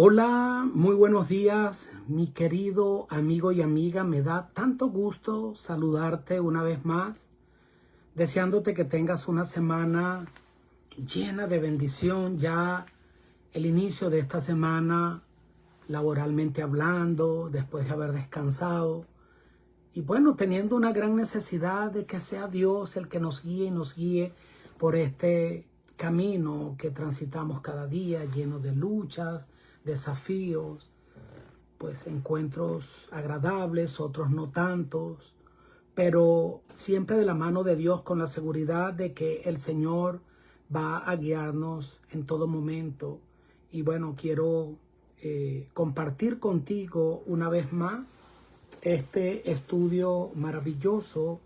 Hola, muy buenos días, mi querido amigo y amiga. Me da tanto gusto saludarte una vez más, deseándote que tengas una semana llena de bendición. Ya el inicio de esta semana, laboralmente hablando, después de haber descansado. Y bueno, teniendo una gran necesidad de que sea Dios el que nos guíe y nos guíe por este camino que transitamos cada día, lleno de luchas, desafíos, pues encuentros agradables, otros no tantos, pero siempre de la mano de Dios, con la seguridad de que el Señor va a guiarnos en todo momento. Y bueno, quiero compartir contigo una vez más este estudio maravilloso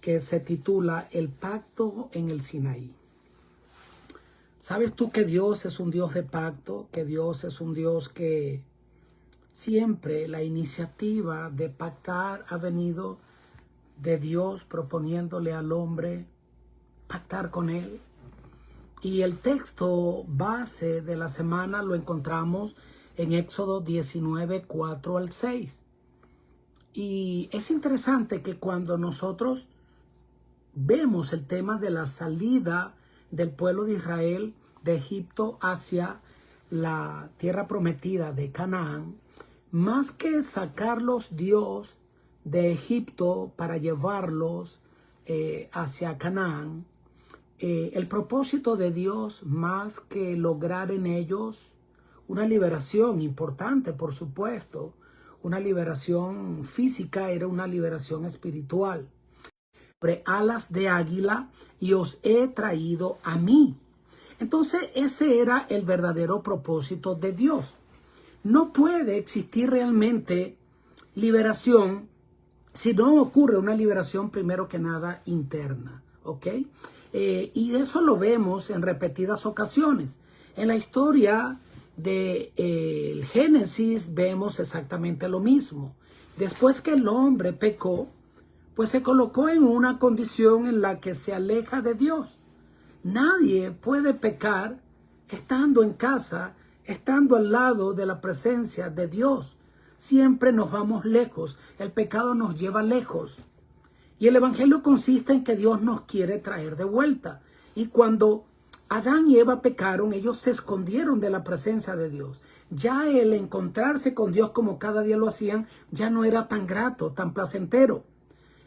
que se titula El Pacto en el Sinaí. ¿Sabes tú que Dios es un Dios de pacto? Que Dios es un Dios que siempre la iniciativa de pactar ha venido de Dios, proponiéndole al hombre pactar con él. Y el texto base de la semana lo encontramos en Éxodo 19, 4 al 6. Y es interesante que cuando nosotros vemos el tema de la salida del pueblo de Israel de Egipto hacia la tierra prometida de Canaán, más que sacarlos Dios de Egipto para llevarlos hacia Canaán, el propósito de Dios, más que lograr en ellos una liberación importante, por supuesto, una liberación física, era una liberación espiritual. Sobre alas de águila y os he traído a mí. Entonces ese era el verdadero propósito de Dios. No puede existir realmente liberación si no ocurre una liberación primero que nada interna, ¿ok? Y eso lo vemos en repetidas ocasiones. En la historia del Génesis vemos exactamente lo mismo. Después que el hombre pecó, pues se colocó en una condición en la que se aleja de Dios. Nadie puede pecar estando en casa, estando al lado de la presencia de Dios. Siempre nos vamos lejos. El pecado nos lleva lejos. Y el evangelio consiste en que Dios nos quiere traer de vuelta. Y cuando Adán y Eva pecaron, ellos se escondieron de la presencia de Dios. Ya el encontrarse con Dios como cada día lo hacían, ya no era tan grato, tan placentero.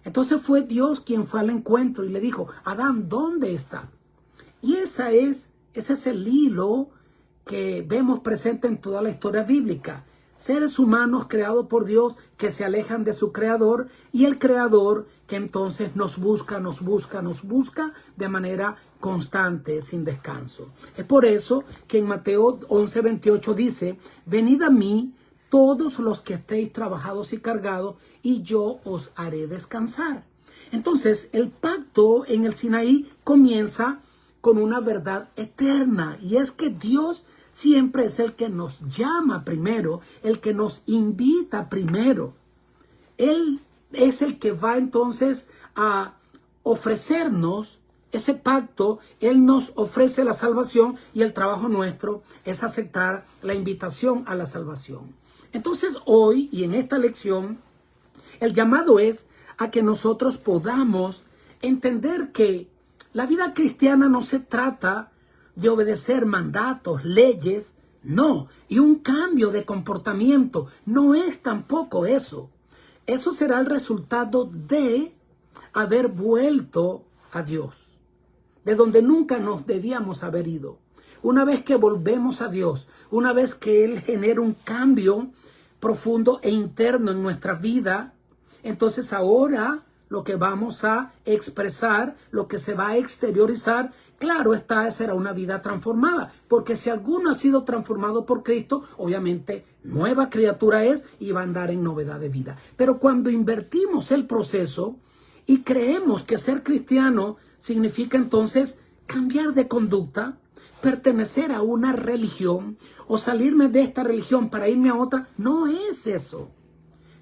Entonces fue Dios quien fue al encuentro y le dijo: Adán, ¿dónde está? Y ese es el hilo que vemos presente en toda la historia bíblica. Seres humanos creados por Dios que se alejan de su creador, y el creador que entonces nos busca de manera constante, sin descanso. Es por eso que en Mateo 11:28 dice: venid a mí todos los que estéis trabajados y cargados, y yo os haré descansar. Entonces, el pacto en el Sinaí comienza con una verdad eterna, y es que Dios siempre es el que nos llama primero, el que nos invita primero. Él es el que va entonces a ofrecernos ese pacto. Él nos ofrece la salvación, y el trabajo nuestro es aceptar la invitación a la salvación. Entonces hoy y en esta lección, el llamado es a que nosotros podamos entender que la vida cristiana no se trata de obedecer mandatos, leyes, no. Y un cambio de comportamiento no es tampoco eso. Eso será el resultado de haber vuelto a Dios, de donde nunca nos debíamos haber ido. Una vez que volvemos a Dios, una vez que Él genera un cambio profundo e interno en nuestra vida, entonces ahora lo que vamos a expresar, lo que se va a exteriorizar, claro está, será una vida transformada. Porque si alguno ha sido transformado por Cristo, obviamente nueva criatura es y va a andar en novedad de vida. Pero cuando invertimos el proceso y creemos que ser cristiano significa entonces cambiar de conducta, pertenecer a una religión o salirme de esta religión para irme a otra, no es eso.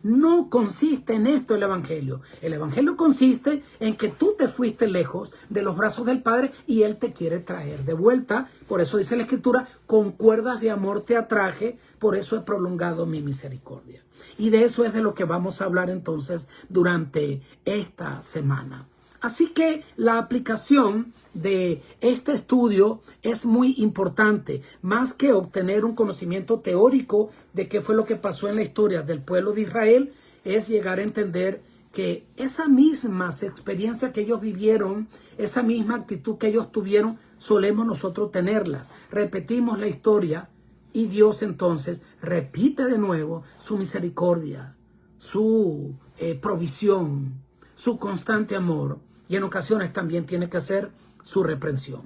No consiste en esto el Evangelio. El Evangelio consiste en que tú te fuiste lejos de los brazos del Padre y Él te quiere traer de vuelta. Por eso dice la Escritura, con cuerdas de amor te atraje, por eso he prolongado mi misericordia. Y de eso es de lo que vamos a hablar entonces durante esta semana. Así que la aplicación de este estudio es muy importante, más que obtener un conocimiento teórico de qué fue lo que pasó en la historia del pueblo de Israel, es llegar a entender que esa misma experiencia que ellos vivieron, esa misma actitud que ellos tuvieron, solemos nosotros tenerlas. Repetimos la historia y Dios entonces repite de nuevo su misericordia, su provisión, su constante amor. Y en ocasiones también tiene que ser su reprensión.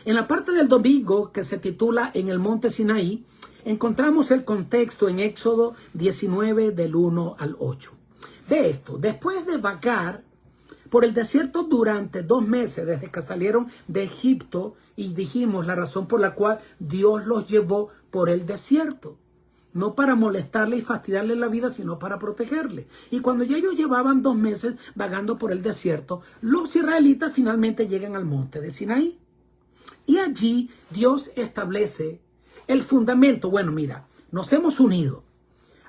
En la parte del domingo que se titula En el monte Sinaí, encontramos el contexto en Éxodo 19 del 1 al 8. De esto, después de vagar por el desierto durante 2 meses desde que salieron de Egipto, y dijimos la razón por la cual Dios los llevó por el desierto. No para molestarle y fastidiarle la vida, sino para protegerle. Y cuando ya ellos llevaban 2 meses vagando por el desierto, los israelitas finalmente llegan al monte de Sinaí. Y allí Dios establece el fundamento. Bueno, mira, nos hemos unido.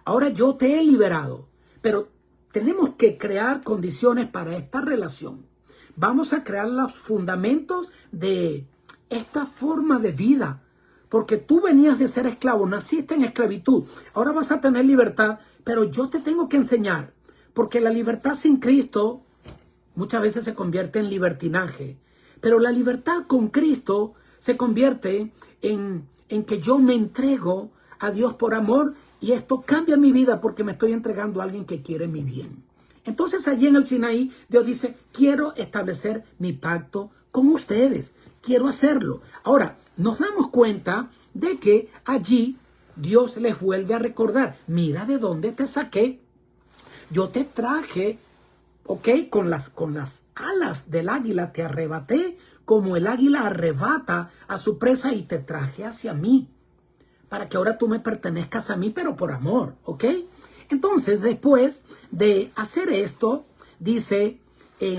Ahora yo te he liberado, pero tenemos que crear condiciones para esta relación. Vamos a crear los fundamentos de esta forma de vida. Porque tú venías de ser esclavo, naciste en esclavitud. Ahora vas a tener libertad, pero yo te tengo que enseñar. Porque la libertad sin Cristo muchas veces se convierte en libertinaje. Pero la libertad con Cristo se convierte en que yo me entrego a Dios por amor. Y esto cambia mi vida porque me estoy entregando a alguien que quiere mi bien. Entonces allí en el Sinaí, Dios dice, quiero establecer mi pacto con ustedes. Quiero hacerlo. Ahora, nos damos cuenta de que allí Dios les vuelve a recordar, mira de dónde te saqué. Yo te traje, con las alas del águila te arrebaté, como el águila arrebata a su presa y te traje hacia mí, para que ahora tú me pertenezcas a mí, pero por amor, Entonces, después de hacer esto, dice,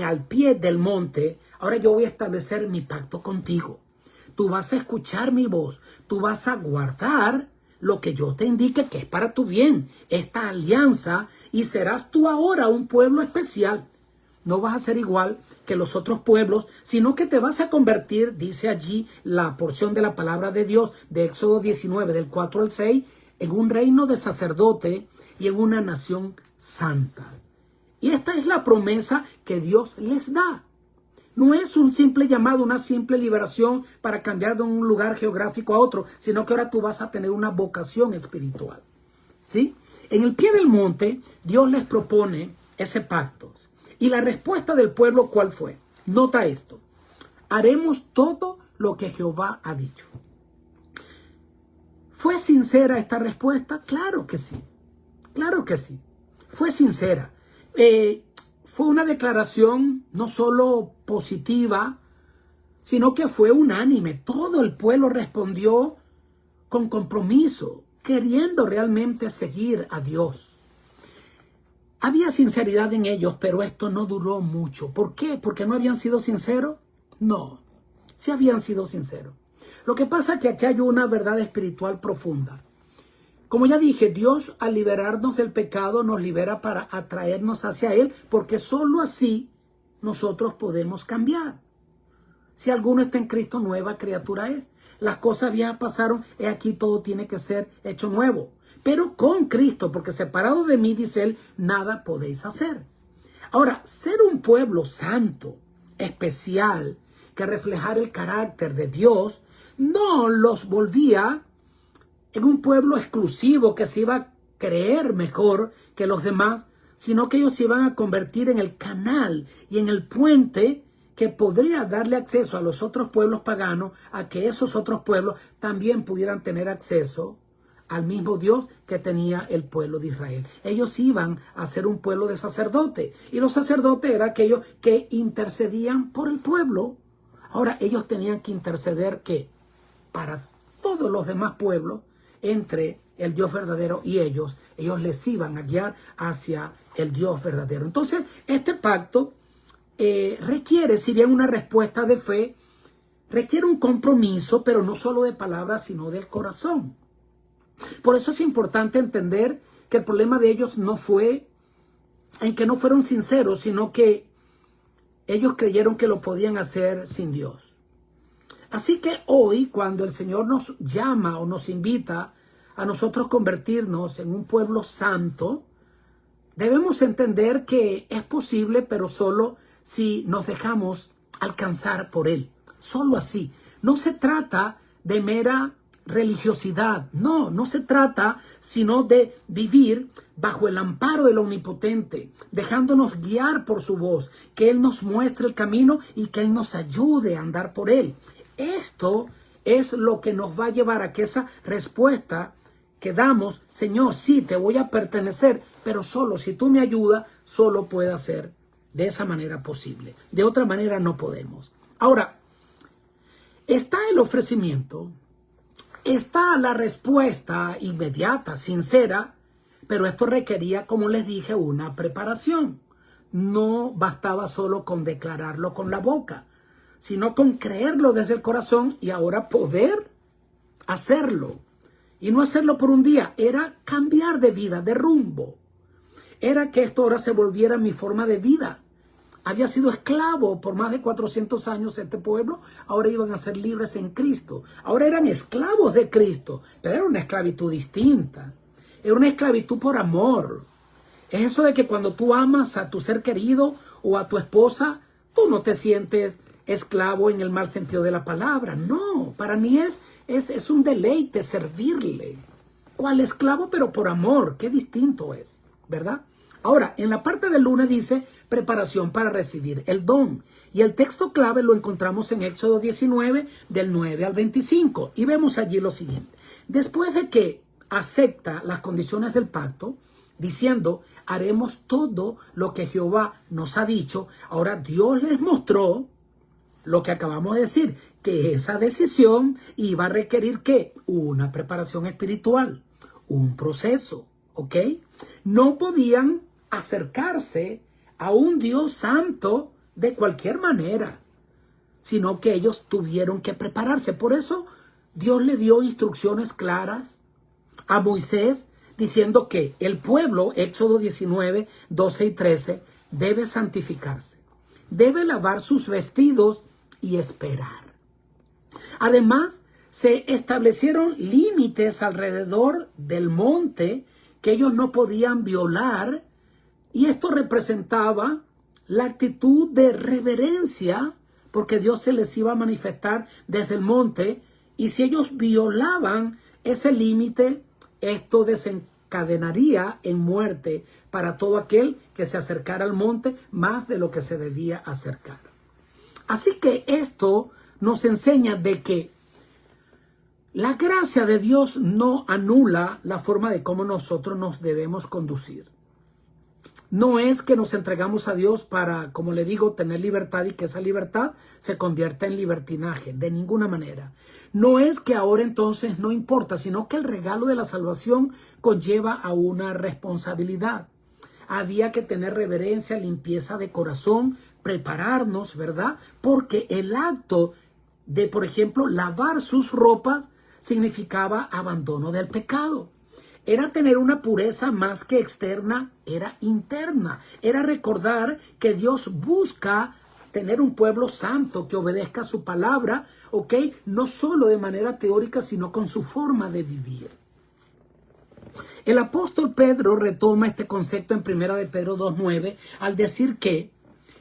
al pie del monte, ahora yo voy a establecer mi pacto contigo. Tú vas a escuchar mi voz. Tú vas a guardar lo que yo te indique que es para tu bien. Esta alianza, y serás tú ahora un pueblo especial. No vas a ser igual que los otros pueblos, sino que te vas a convertir, dice allí la porción de la palabra de Dios de Éxodo 19 del 4 al 6, en un reino de sacerdote y en una nación santa. Y esta es la promesa que Dios les da. No es un simple llamado, una simple liberación para cambiar de un lugar geográfico a otro, sino que ahora tú vas a tener una vocación espiritual. ¿Sí? En el pie del monte, Dios les propone ese pacto. Y la respuesta del pueblo, ¿cuál fue? Nota esto. Haremos todo lo que Jehová ha dicho. ¿Fue sincera esta respuesta? Claro que sí. Claro que sí. Fue sincera. Fue una declaración no solo positiva, sino que fue unánime. Todo el pueblo respondió con compromiso, queriendo realmente seguir a Dios. Había sinceridad en ellos, pero esto no duró mucho. ¿Por qué? ¿Porque no habían sido sinceros? No, sí habían sido sinceros. Lo que pasa es que aquí hay una verdad espiritual profunda. Como ya dije, Dios al liberarnos del pecado nos libera para atraernos hacia Él, porque solo así nosotros podemos cambiar. Si alguno está en Cristo, nueva criatura es. Las cosas viejas pasaron, y aquí todo tiene que ser hecho nuevo. Pero con Cristo, porque separado de mí, dice Él, nada podéis hacer. Ahora, ser un pueblo santo, especial, que reflejar el carácter de Dios, no los volvía en un pueblo exclusivo que se iba a creer mejor que los demás, sino que ellos se iban a convertir en el canal y en el puente que podría darle acceso a los otros pueblos paganos, a que esos otros pueblos también pudieran tener acceso al mismo Dios que tenía el pueblo de Israel. Ellos iban a ser un pueblo de sacerdotes, y los sacerdotes eran aquellos que intercedían por el pueblo. Ahora ellos tenían que interceder, ¿qué? Para todos los demás pueblos, entre el Dios verdadero y ellos les iban a guiar hacia el Dios verdadero. Entonces, este pacto requiere, si bien una respuesta de fe, requiere un compromiso, pero no solo de palabras, sino del corazón. Por eso es importante entender que el problema de ellos no fue en que no fueron sinceros, sino que ellos creyeron que lo podían hacer sin Dios. Así que hoy, cuando el Señor nos llama o nos invita a nosotros convertirnos en un pueblo santo, debemos entender que es posible, pero solo si nos dejamos alcanzar por Él. Solo así. No se trata de mera religiosidad. No se trata sino de vivir bajo el amparo del Omnipotente, dejándonos guiar por su voz, que Él nos muestre el camino y que Él nos ayude a andar por Él. Esto es lo que nos va a llevar a que esa respuesta que damos, Señor, sí, te voy a pertenecer, pero solo si tú me ayudas, solo puede ser de esa manera posible. De otra manera no podemos. Ahora, está el ofrecimiento, está la respuesta inmediata, sincera, pero esto requería, como les dije, una preparación. No bastaba solo con declararlo con la boca, sino con creerlo desde el corazón y ahora poder hacerlo. Y no hacerlo por un día, era cambiar de vida, de rumbo. Era que esto ahora se volviera mi forma de vida. Había sido esclavo por más de 400 años este pueblo, ahora iban a ser libres en Cristo. Ahora eran esclavos de Cristo, pero era una esclavitud distinta. Era una esclavitud por amor. Es eso de que cuando tú amas a tu ser querido o a tu esposa, tú no te sientes esclavo en el mal sentido de la palabra. No, para mí es un deleite servirle. ¿Cuál esclavo? Pero por amor. Qué distinto es, ¿verdad? Ahora, en la parte del lunes dice preparación para recibir el don. Y el texto clave lo encontramos en Éxodo 19, del 9 al 25. Y vemos allí lo siguiente. Después de que acepta las condiciones del pacto, diciendo, haremos todo lo que Jehová nos ha dicho. Ahora Dios les mostró lo que acabamos de decir, que esa decisión iba a requerir ¿qué? Una preparación espiritual, un proceso, ¿ok? No podían acercarse a un Dios santo de cualquier manera, sino que ellos tuvieron que prepararse. Por eso Dios le dio instrucciones claras a Moisés, diciendo que el pueblo, Éxodo 19, 12 y 13, debe santificarse, debe lavar sus vestidos y esperar. Además, se establecieron límites alrededor del monte que ellos no podían violar, y esto representaba la actitud de reverencia, porque Dios se les iba a manifestar desde el monte, y si ellos violaban ese límite, esto desencadenaría en muerte para todo aquel que se acercara al monte más de lo que se debía acercar. Así que esto nos enseña de que la gracia de Dios no anula la forma de cómo nosotros nos debemos conducir. No es que nos entregamos a Dios para, como le digo, tener libertad y que esa libertad se convierta en libertinaje. De ninguna manera. No es que ahora entonces no importa, sino que el regalo de la salvación conlleva a una responsabilidad. Había que tener reverencia, limpieza de corazón, prepararnos, ¿verdad? Porque el acto de, por ejemplo, lavar sus ropas significaba abandono del pecado. Era tener una pureza más que externa, era interna. Era recordar que Dios busca tener un pueblo santo que obedezca su palabra, ¿ok? No solo de manera teórica, sino con su forma de vivir. El apóstol Pedro retoma este concepto en 1 de Pedro 2:9 al decir que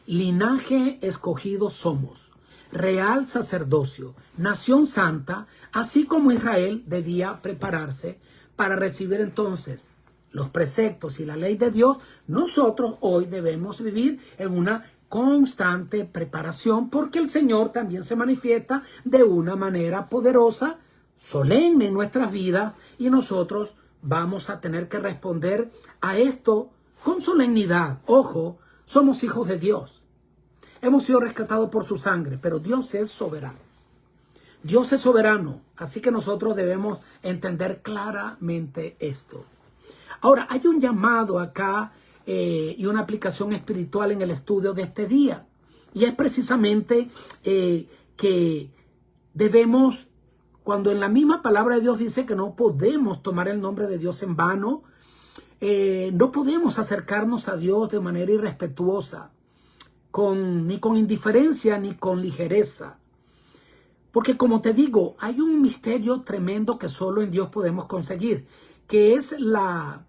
linaje escogido somos, real sacerdocio, nación santa, así como Israel debía prepararse para recibir entonces los preceptos y la ley de Dios. Nosotros hoy debemos vivir en una constante preparación, porque el Señor también se manifiesta de una manera poderosa, solemne en nuestras vidas, y nosotros vamos a tener que responder a esto con solemnidad. Ojo, somos hijos de Dios. Hemos sido rescatados por su sangre, pero Dios es soberano. Dios es soberano, así que nosotros debemos entender claramente esto. Ahora, hay un llamado acá y una aplicación espiritual en el estudio de este día. Y es precisamente que debemos, cuando en la misma palabra de Dios dice que no podemos tomar el nombre de Dios en vano, no podemos acercarnos a Dios de manera irrespetuosa, ni con indiferencia ni con ligereza. Porque como te digo, hay un misterio tremendo que solo en Dios podemos conseguir, que es la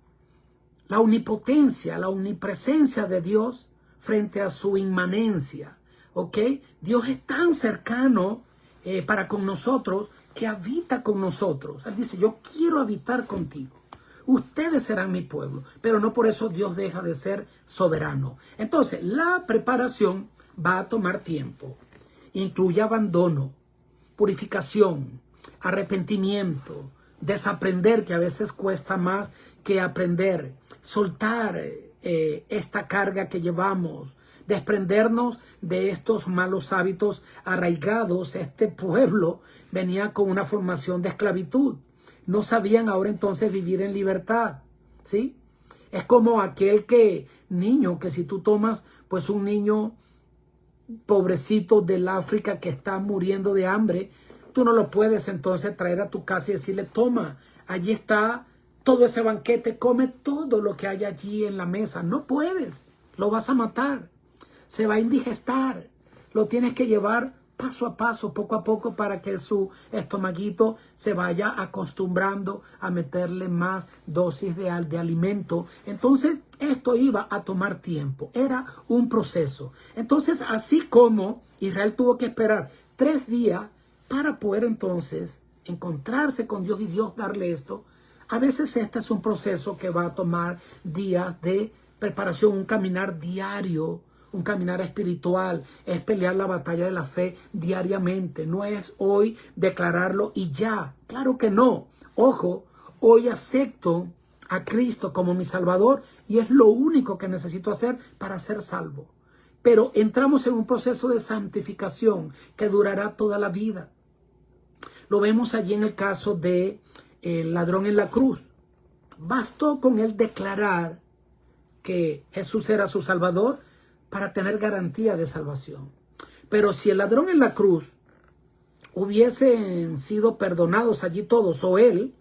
omnipotencia, la omnipresencia de Dios frente a su inmanencia. ¿Ok? Dios es tan cercano para con nosotros que habita con nosotros. Él dice, yo quiero habitar contigo. Ustedes serán mi pueblo, pero no por eso Dios deja de ser soberano. Entonces, la preparación va a tomar tiempo. Incluye abandono, purificación, arrepentimiento, desaprender, que a veces cuesta más que aprender, soltar esta carga que llevamos, desprendernos de estos malos hábitos arraigados. Este pueblo venía con una formación de esclavitud. No sabían ahora entonces vivir en libertad, ¿sí? Es como aquel niño que si tú tomas pues un niño pobrecito del África que está muriendo de hambre, tú no lo puedes entonces traer a tu casa y decirle, toma, allí está todo ese banquete, come todo lo que hay allí en la mesa. No puedes, lo vas a matar, se va a indigestar, lo tienes que llevar paso a paso, poco a poco, para que su estomaguito se vaya acostumbrando a meterle más dosis de alimento. Entonces, esto iba a tomar tiempo. Era un proceso. Entonces, así como Israel tuvo que esperar 3 días para poder entonces encontrarse con Dios y Dios darle esto, a veces este es un proceso que va a tomar días de preparación, un caminar diario, un caminar espiritual, es pelear la batalla de la fe diariamente. No es hoy declararlo y ya. Claro que no. Ojo, hoy acepto a Cristo como mi Salvador y es lo único que necesito hacer para ser salvo. Pero entramos en un proceso de santificación que durará toda la vida. Lo vemos allí en el caso de el ladrón en la cruz. Bastó con él declarar que Jesús era su Salvador para tener garantía de salvación. Pero si el ladrón en la cruz hubiesen sido perdonados allí todos, o él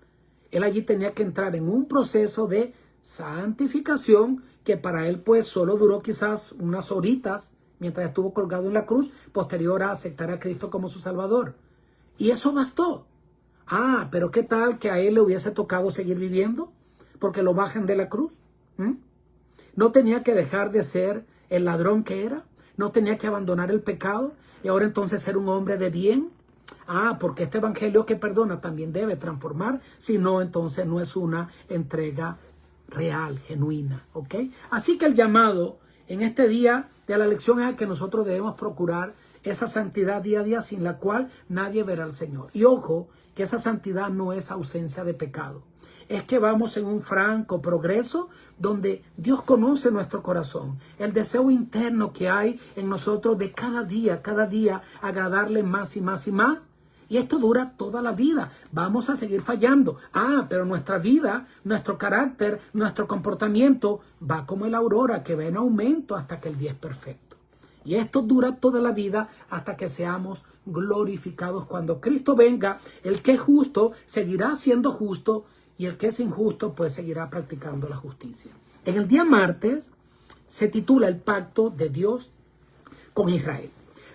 allí tenía que entrar en un proceso de santificación que para él pues solo duró quizás unas horitas mientras estuvo colgado en la cruz, posterior a aceptar a Cristo como su Salvador. Y eso bastó. Pero ¿qué tal que a él le hubiese tocado seguir viviendo? Porque lo bajan de la cruz. No tenía que dejar de ser el ladrón que era, no tenía que abandonar el pecado y ahora entonces ser un hombre de bien. Porque este evangelio que perdona también debe transformar, si no, entonces no es una entrega real, genuina, ¿ok? Así que el llamado en este día de la lección es a que nosotros debemos procurar esa santidad día a día sin la cual nadie verá al Señor. Y ojo, que esa santidad no es ausencia de pecado. Es que vamos en un franco progreso donde Dios conoce nuestro corazón, el deseo interno que hay en nosotros de cada día agradarle más y más y más. Y esto dura toda la vida. Vamos a seguir fallando. Pero nuestra vida, nuestro carácter, nuestro comportamiento va como la aurora que va en aumento hasta que el día es perfecto. Y esto dura toda la vida hasta que seamos glorificados. Cuando Cristo venga, el que es justo seguirá siendo justo y el que es injusto pues seguirá practicando la justicia. En el día martes se titula el pacto de Dios con Israel.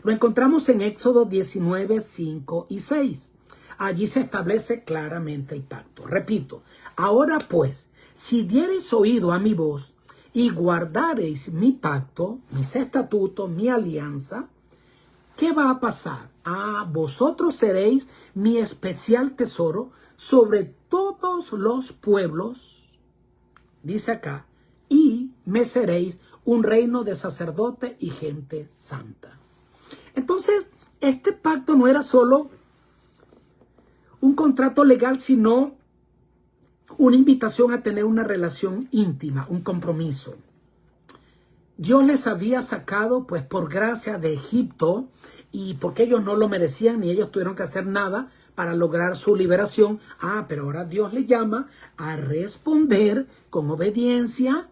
Lo encontramos en Éxodo 19, 5 y 6. Allí se establece claramente el pacto. Repito, ahora pues, si diereis oído a mi voz y guardareis mi pacto, mis estatutos, mi alianza, ¿qué va a pasar? Vosotros seréis mi especial tesoro sobre todos los pueblos, dice acá, y me seréis un reino de sacerdote y gente santa. Entonces, este pacto no era solo un contrato legal, sino una invitación a tener una relación íntima, un compromiso. Dios les había sacado, pues por gracia de Egipto, y porque ellos no lo merecían ni ellos tuvieron que hacer nada para lograr su liberación. Pero ahora Dios les llama a responder con obediencia,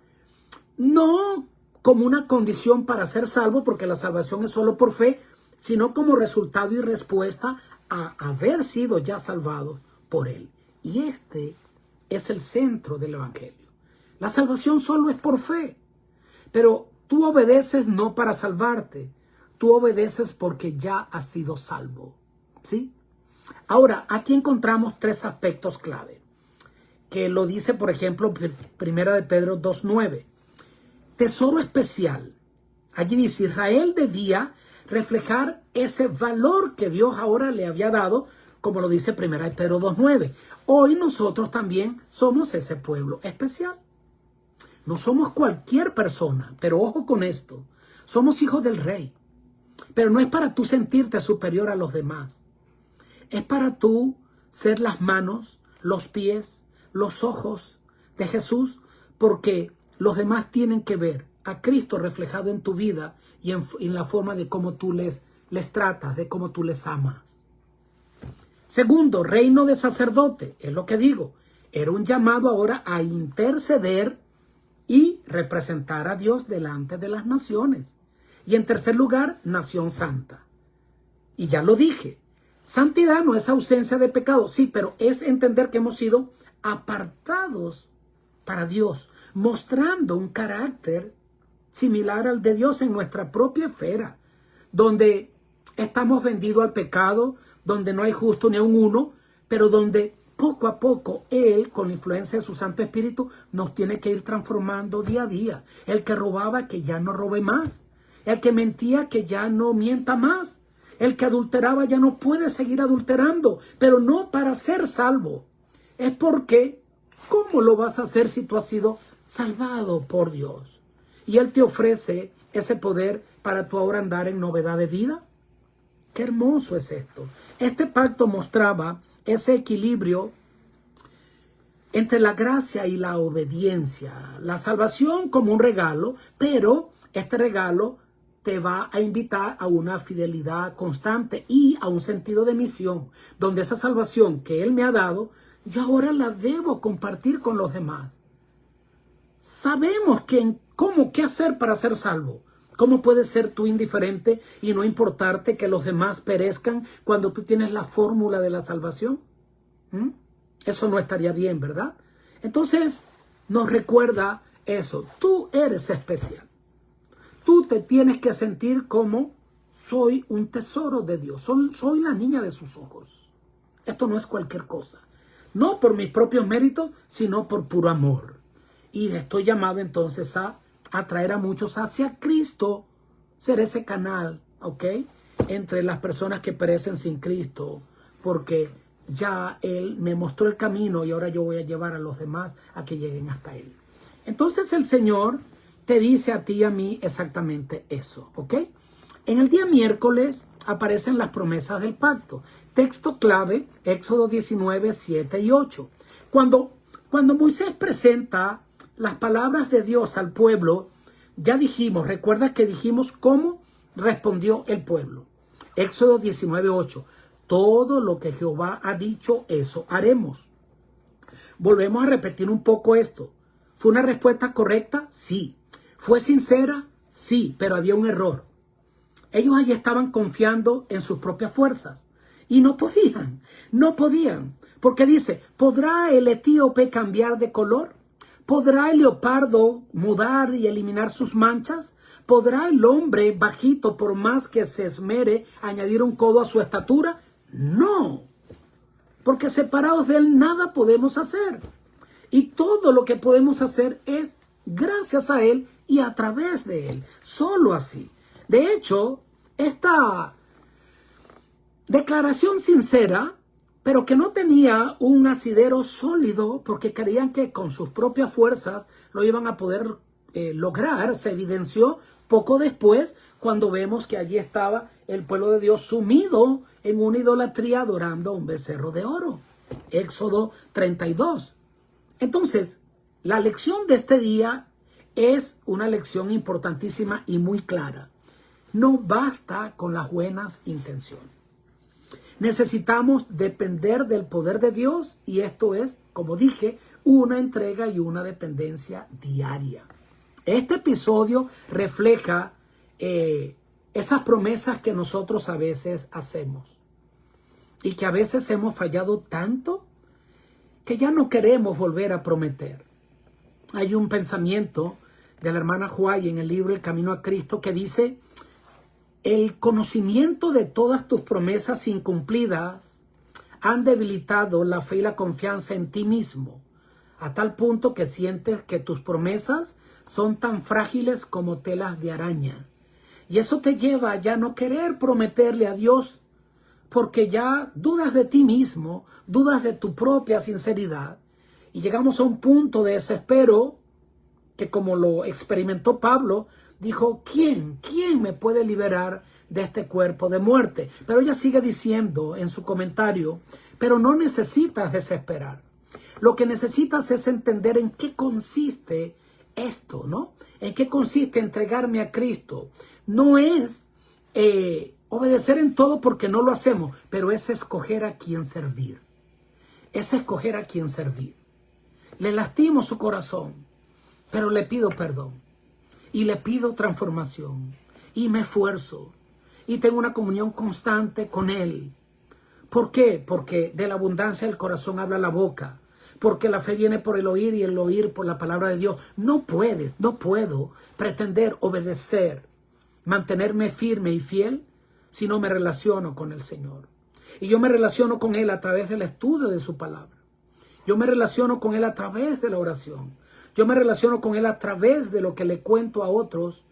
no como una condición para ser salvo, porque la salvación es solo por fe, sino como resultado y respuesta a haber sido ya salvados por Él. Y este es el centro del Evangelio. La salvación solo es por fe, pero tú obedeces no para salvarte, tú obedeces porque ya has sido salvo, ¿sí? Ahora, aquí encontramos tres aspectos clave, que lo dice, por ejemplo, Primera de Pedro 2:9. Tesoro especial. Allí dice, Israel debía reflejar ese valor que Dios ahora le había dado, como lo dice Primera de Pedro 2:9. Hoy nosotros también somos ese pueblo especial. No somos cualquier persona, pero ojo con esto. Somos hijos del Rey. Pero no es para tú sentirte superior a los demás. Es para tú ser las manos, los pies, los ojos de Jesús, porque los demás tienen que ver a Cristo reflejado en tu vida y en la forma de cómo tú les tratas, de cómo tú les amas. Segundo, reino de sacerdote, es lo que digo. Era un llamado ahora a interceder y representar a Dios delante de las naciones. Y en tercer lugar, nación santa. Y ya lo dije, santidad no es ausencia de pecado, sí, pero es entender que hemos sido apartados para Dios, mostrando un carácter similar al de Dios en nuestra propia esfera, donde estamos vendidos al pecado, donde no hay justo ni un uno, pero donde poco a poco Él, con la influencia de su Santo Espíritu, nos tiene que ir transformando día a día. El que robaba, que ya no robe más. El que mentía, que ya no mienta más. El que adulteraba ya no puede seguir adulterando, pero no para ser salvo. Es porque, ¿cómo lo vas a hacer si tú has sido salvado por Dios? Y Él te ofrece ese poder para tú ahora andar en novedad de vida. Qué hermoso es esto. Este pacto mostraba ese equilibrio entre la gracia y la obediencia. La salvación como un regalo, pero este regalo te va a invitar a una fidelidad constante y a un sentido de misión, donde esa salvación que Él me ha dado, yo ahora la debo compartir con los demás. Sabemos qué hacer para ser salvo. ¿Cómo puedes ser tú indiferente y no importarte que los demás perezcan cuando tú tienes la fórmula de la salvación? Eso no estaría bien, ¿verdad? Entonces, nos recuerda eso. Tú eres especial. Tú te tienes que sentir como soy un tesoro de Dios. Soy la niña de sus ojos. Esto no es cualquier cosa. No por mis propios méritos, sino por puro amor. Y estoy llamado entonces a atraer a muchos hacia Cristo, ser ese canal, ¿ok? Entre las personas que perecen sin Cristo, porque ya Él me mostró el camino y ahora yo voy a llevar a los demás a que lleguen hasta Él. Entonces el Señor te dice a ti y a mí exactamente eso, ¿ok? En el día miércoles aparecen las promesas del pacto. Texto clave, Éxodo 19, 7 y 8. Cuando Moisés presenta las palabras de Dios al pueblo, ya dijimos, recuerda que dijimos cómo respondió el pueblo. Éxodo 19, 8. Todo lo que Jehová ha dicho, eso haremos. Volvemos a repetir un poco esto. ¿Fue una respuesta correcta? Sí. ¿Fue sincera? Sí, pero había un error. Ellos allí estaban confiando en sus propias fuerzas y no podían, porque dice, ¿podrá el etíope cambiar de color? ¿Podrá el leopardo mudar y eliminar sus manchas? ¿Podrá el hombre bajito, por más que se esmere, añadir un codo a su estatura? No, porque separados de Él nada podemos hacer. Y todo lo que podemos hacer es gracias a Él y a través de Él. Solo así. De hecho, esta declaración sincera, pero que no tenía un asidero sólido, porque creían que con sus propias fuerzas lo iban a poder lograr, se evidenció poco después cuando vemos que allí estaba el pueblo de Dios sumido en una idolatría adorando a un becerro de oro. Éxodo 32. Entonces, la lección de este día es una lección importantísima y muy clara. No basta con las buenas intenciones. Necesitamos depender del poder de Dios y esto es, como dije, una entrega y una dependencia diaria. Este episodio refleja esas promesas que nosotros a veces hacemos y que a veces hemos fallado tanto que ya no queremos volver a prometer. Hay un pensamiento de la hermana Huay en el libro El Camino a Cristo que dice: el conocimiento de todas tus promesas incumplidas han debilitado la fe y la confianza en ti mismo, a tal punto que sientes que tus promesas son tan frágiles como telas de araña. Y eso te lleva a ya no querer prometerle a Dios, porque ya dudas de ti mismo, dudas de tu propia sinceridad. Y llegamos a un punto de desespero que, como lo experimentó Pablo, dijo: ¿quién me puede liberar de este cuerpo de muerte? Pero ella sigue diciendo en su comentario: pero no necesitas desesperar. Lo que necesitas es entender en qué consiste esto, ¿no? ¿En qué consiste entregarme a Cristo? No es obedecer en todo, porque no lo hacemos, pero es escoger a quién servir. Es escoger a quién servir. Le lastimo su corazón, pero le pido perdón. Y le pido transformación. Y me esfuerzo. Y tengo una comunión constante con Él. ¿Por qué? Porque de la abundancia del corazón habla la boca. Porque la fe viene por el oír y el oír por la palabra de Dios. No puedo pretender obedecer, mantenerme firme y fiel si no me relaciono con el Señor. Y yo me relaciono con Él a través del estudio de su palabra. Yo me relaciono con Él a través de la oración. Yo me relaciono con Él a través de lo que le cuento a otros,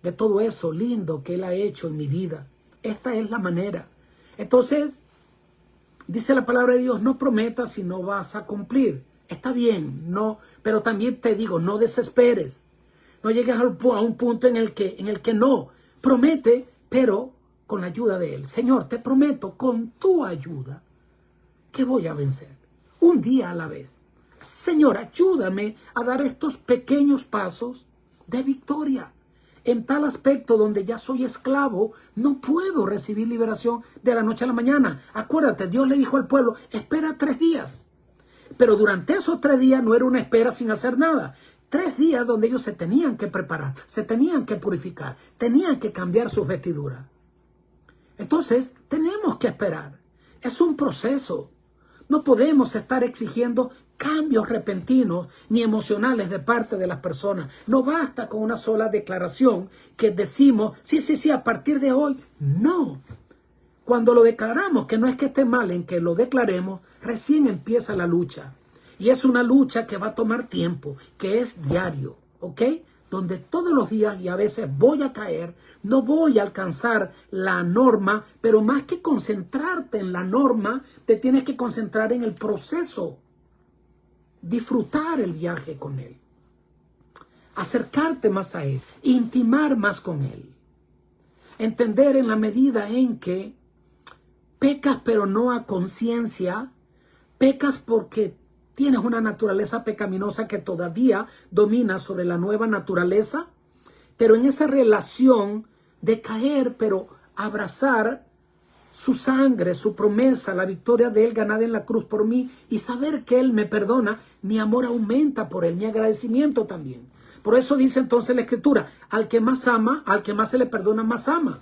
de todo eso lindo que Él ha hecho en mi vida. Esta es la manera. Entonces, dice la palabra de Dios: no prometas si no vas a cumplir. Está bien, no, pero también te digo, no desesperes. No llegues a un punto en el que no. Promete, pero con la ayuda de Él. Señor, te prometo con tu ayuda que voy a vencer. Un día a la vez. Señor, ayúdame a dar estos pequeños pasos de victoria. En tal aspecto donde ya soy esclavo, no puedo recibir liberación de la noche a la mañana. Acuérdate, Dios le dijo al pueblo: espera 3 días. Pero durante esos 3 días no era una espera sin hacer nada. 3 días donde ellos se tenían que preparar, se tenían que purificar, tenían que cambiar sus vestiduras. Entonces, tenemos que esperar. Es un proceso. No podemos estar exigiendo cambios repentinos ni emocionales de parte de las personas. No basta con una sola declaración que decimos: sí, a partir de hoy. No. Cuando lo declaramos, que no es que esté mal en que lo declaremos, recién empieza la lucha. Y es una lucha que va a tomar tiempo, que es diario, ¿ok? Donde todos los días, y a veces voy a caer, no voy a alcanzar la norma, pero más que concentrarte en la norma, te tienes que concentrar en el proceso. Disfrutar el viaje con Él. Acercarte más a Él. Intimar más con Él. Entender en la medida en que pecas, pero no a conciencia. Pecas porque tienes una naturaleza pecaminosa que todavía domina sobre la nueva naturaleza, pero en esa relación de caer, pero abrazar su sangre, su promesa, la victoria de Él ganada en la cruz por mí, y saber que Él me perdona, mi amor aumenta por Él, mi agradecimiento también. Por eso dice entonces la Escritura: al que más ama, al que más se le perdona, más ama.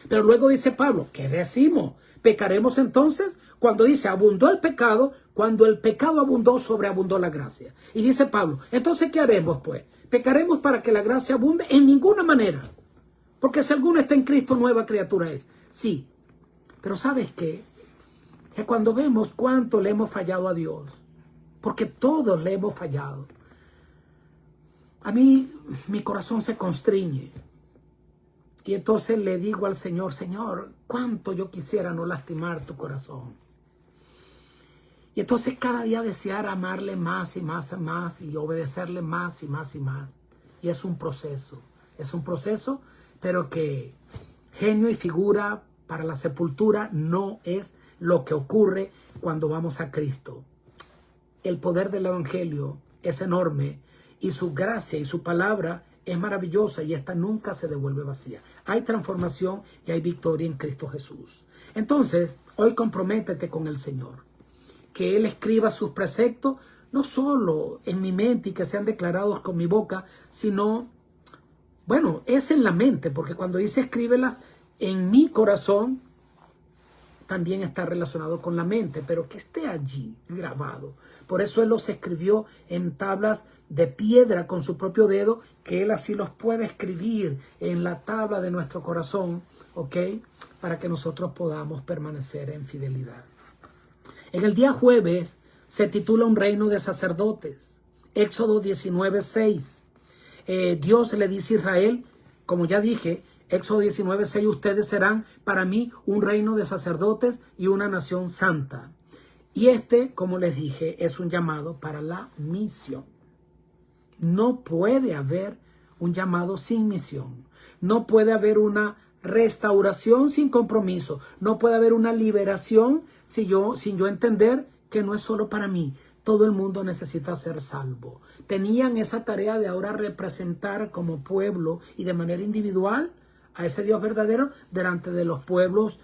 Pero luego dice Pablo: ¿qué decimos? ¿Pecaremos entonces? Cuando dice abundó el pecado, cuando el pecado abundó, sobreabundó la gracia. Y dice Pablo: entonces ¿qué haremos pues? ¿Pecaremos para que la gracia abunde? En ninguna manera. Porque si alguno está en Cristo, nueva criatura es. Sí. Pero ¿sabes qué? Que cuando vemos cuánto le hemos fallado a Dios, porque todos le hemos fallado, a mí mi corazón se constriñe. Y entonces le digo al Señor: Señor, cuánto yo quisiera no lastimar tu corazón. Y entonces cada día desear amarle más y más y más, y obedecerle más y más y más. Y es un proceso, pero que genio y figura para la sepultura no es lo que ocurre cuando vamos a Cristo. El poder del Evangelio es enorme y su gracia y su palabra es maravillosa y esta nunca se devuelve vacía. Hay transformación y hay victoria en Cristo Jesús. Entonces, hoy comprométete con el Señor. Que Él escriba sus preceptos, no solo en mi mente y que sean declarados con mi boca, sino, bueno, es en la mente, porque cuando dice escríbelas en mi corazón, también está relacionado con la mente, pero que esté allí grabado. Por eso Él los escribió en tablas de piedra con su propio dedo, que Él así los puede escribir en la tabla de nuestro corazón, ¿ok? Para que nosotros podamos permanecer en fidelidad. En el día jueves se titula Un reino de sacerdotes. Éxodo 19:6. Dios le dice a Israel, como ya dije, Éxodo 19:6, ustedes serán para mí un reino de sacerdotes y una nación santa. Y como les dije, es un llamado para la misión. No puede haber un llamado sin misión. No puede haber una restauración sin compromiso. No puede haber una liberación sin yo entender que no es solo para mí. Todo el mundo necesita ser salvo. Tenían esa tarea de ahora representar como pueblo y de manera individual a ese Dios verdadero delante de los pueblos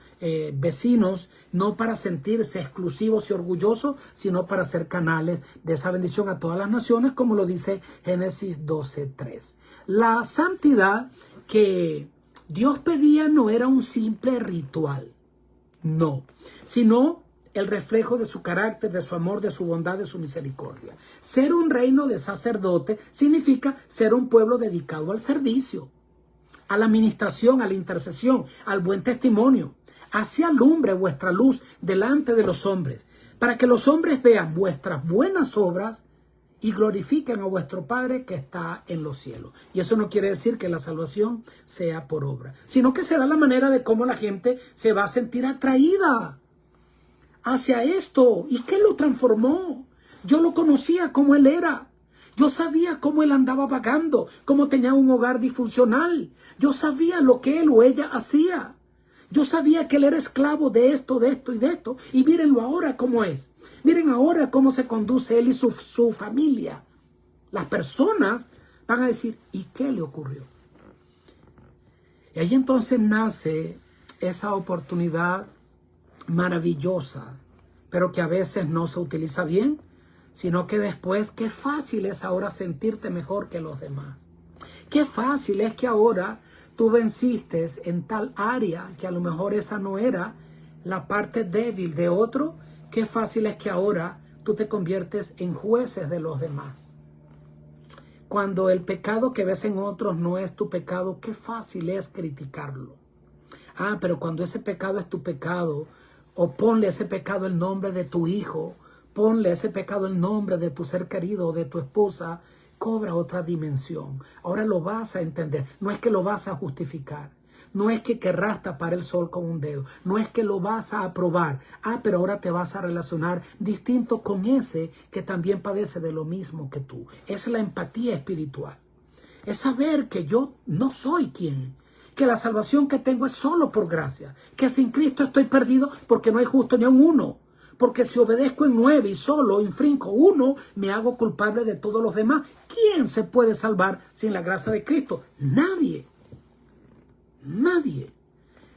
vecinos, no para sentirse exclusivos y orgullosos, sino para ser canales de esa bendición a todas las naciones, como lo dice Génesis 12:3. La santidad que Dios pedía no era un simple ritual, no, sino el reflejo de su carácter, de su amor, de su bondad, de su misericordia. Ser un reino de sacerdote significa ser un pueblo dedicado al servicio, a la administración, a la intercesión, al buen testimonio. Así alumbre vuestra luz delante de los hombres, para que los hombres vean vuestras buenas obras y glorifiquen a vuestro Padre que está en los cielos. Y eso no quiere decir que la salvación sea por obra, sino que será la manera de cómo la gente se va a sentir atraída hacia esto. ¿Y qué lo transformó? Yo lo conocía como él era. Yo sabía cómo él andaba vagando, cómo tenía un hogar disfuncional. Yo sabía lo que él o ella hacía. Yo sabía que él era esclavo de esto y de esto. Y mírenlo ahora cómo es. Miren ahora cómo se conduce él y su familia. Las personas van a decir, ¿y qué le ocurrió? Y ahí entonces nace esa oportunidad maravillosa, pero que a veces no se utiliza bien, sino que después, qué fácil es ahora sentirte mejor que los demás. Qué fácil es que ahora tú venciste en tal área que a lo mejor esa no era la parte débil de otro. Qué fácil es que ahora tú te conviertes en jueces de los demás. Cuando el pecado que ves en otros no es tu pecado, qué fácil es criticarlo. Pero cuando ese pecado es tu pecado, o ponle ese pecado el nombre de tu hijo, ponle ese pecado el nombre de tu ser querido o de tu esposa, cobra otra dimensión. Ahora lo vas a entender. No es que lo vas a justificar. No es que querrás tapar el sol con un dedo. No es que lo vas a aprobar. Pero ahora te vas a relacionar distinto con ese que también padece de lo mismo que tú. Es la empatía espiritual. Es saber que yo no soy quien. Que la salvación que tengo es solo por gracia. Que sin Cristo estoy perdido porque no hay justo ni un uno. Porque si obedezco en 9 y solo infrinjo 1, me hago culpable de todos los demás. ¿Quién se puede salvar sin la gracia de Cristo? Nadie. Nadie.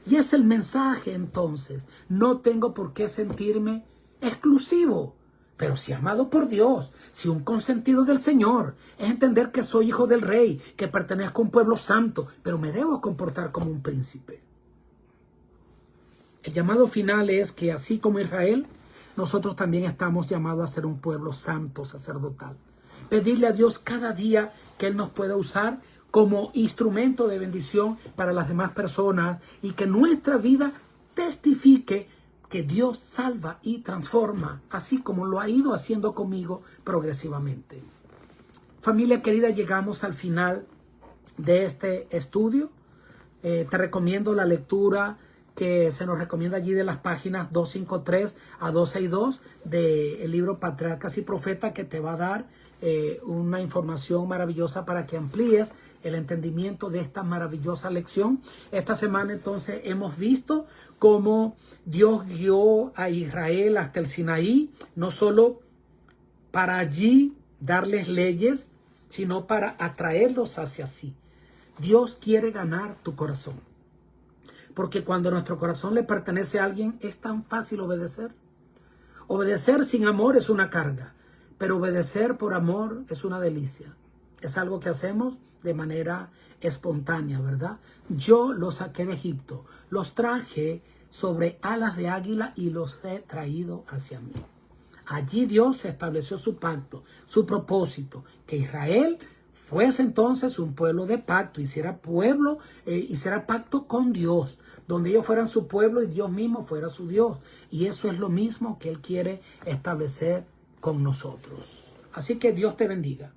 Y es el mensaje entonces. No tengo por qué sentirme exclusivo. Pero si amado por Dios, si un consentido del Señor, es entender que soy hijo del Rey, que pertenezco a un pueblo santo, pero me debo comportar como un príncipe. El llamado final es que así como Israel, nosotros también estamos llamados a ser un pueblo santo, sacerdotal. Pedirle a Dios cada día que Él nos pueda usar como instrumento de bendición para las demás personas y que nuestra vida testifique que Dios salva y transforma, así como lo ha ido haciendo conmigo progresivamente. Familia querida, llegamos al final de este estudio. Te recomiendo la lectura que se nos recomienda allí de las páginas 253 a 262 del libro Patriarcas y Profetas, que te va a dar una información maravillosa para que amplíes el entendimiento de esta maravillosa lección. Esta semana entonces hemos visto cómo Dios guió a Israel hasta el Sinaí, no solo para allí darles leyes sino para atraerlos hacia sí. Dios quiere ganar tu corazón. Porque cuando nuestro corazón le pertenece a alguien, es tan fácil obedecer. Obedecer sin amor es una carga, pero obedecer por amor es una delicia. Es algo que hacemos de manera espontánea, ¿verdad? Yo los saqué de Egipto, los traje sobre alas de águila y los he traído hacia mí. Allí Dios estableció su pacto, su propósito, que Israel fuese entonces un pueblo de pacto, hiciera pacto con Dios, donde ellos fueran su pueblo y Dios mismo fuera su Dios. Y eso es lo mismo que Él quiere establecer con nosotros. Así que Dios te bendiga.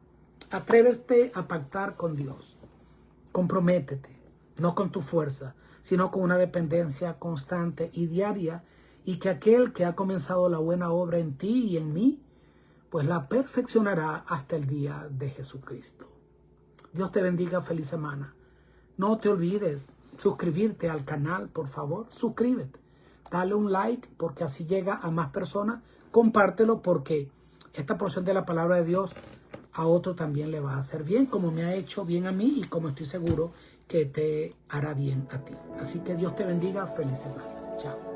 Atrévete a pactar con Dios. Comprométete, no con tu fuerza, sino con una dependencia constante y diaria, y que aquel que ha comenzado la buena obra en ti y en mí, pues la perfeccionará hasta el día de Jesucristo. Dios te bendiga, feliz semana. No te olvides suscribirte al canal, por favor, suscríbete. Dale un like porque así llega a más personas. Compártelo porque esta porción de la palabra de Dios a otro también le va a hacer bien, como me ha hecho bien a mí y como estoy seguro que te hará bien a ti. Así que Dios te bendiga, feliz semana. Chao.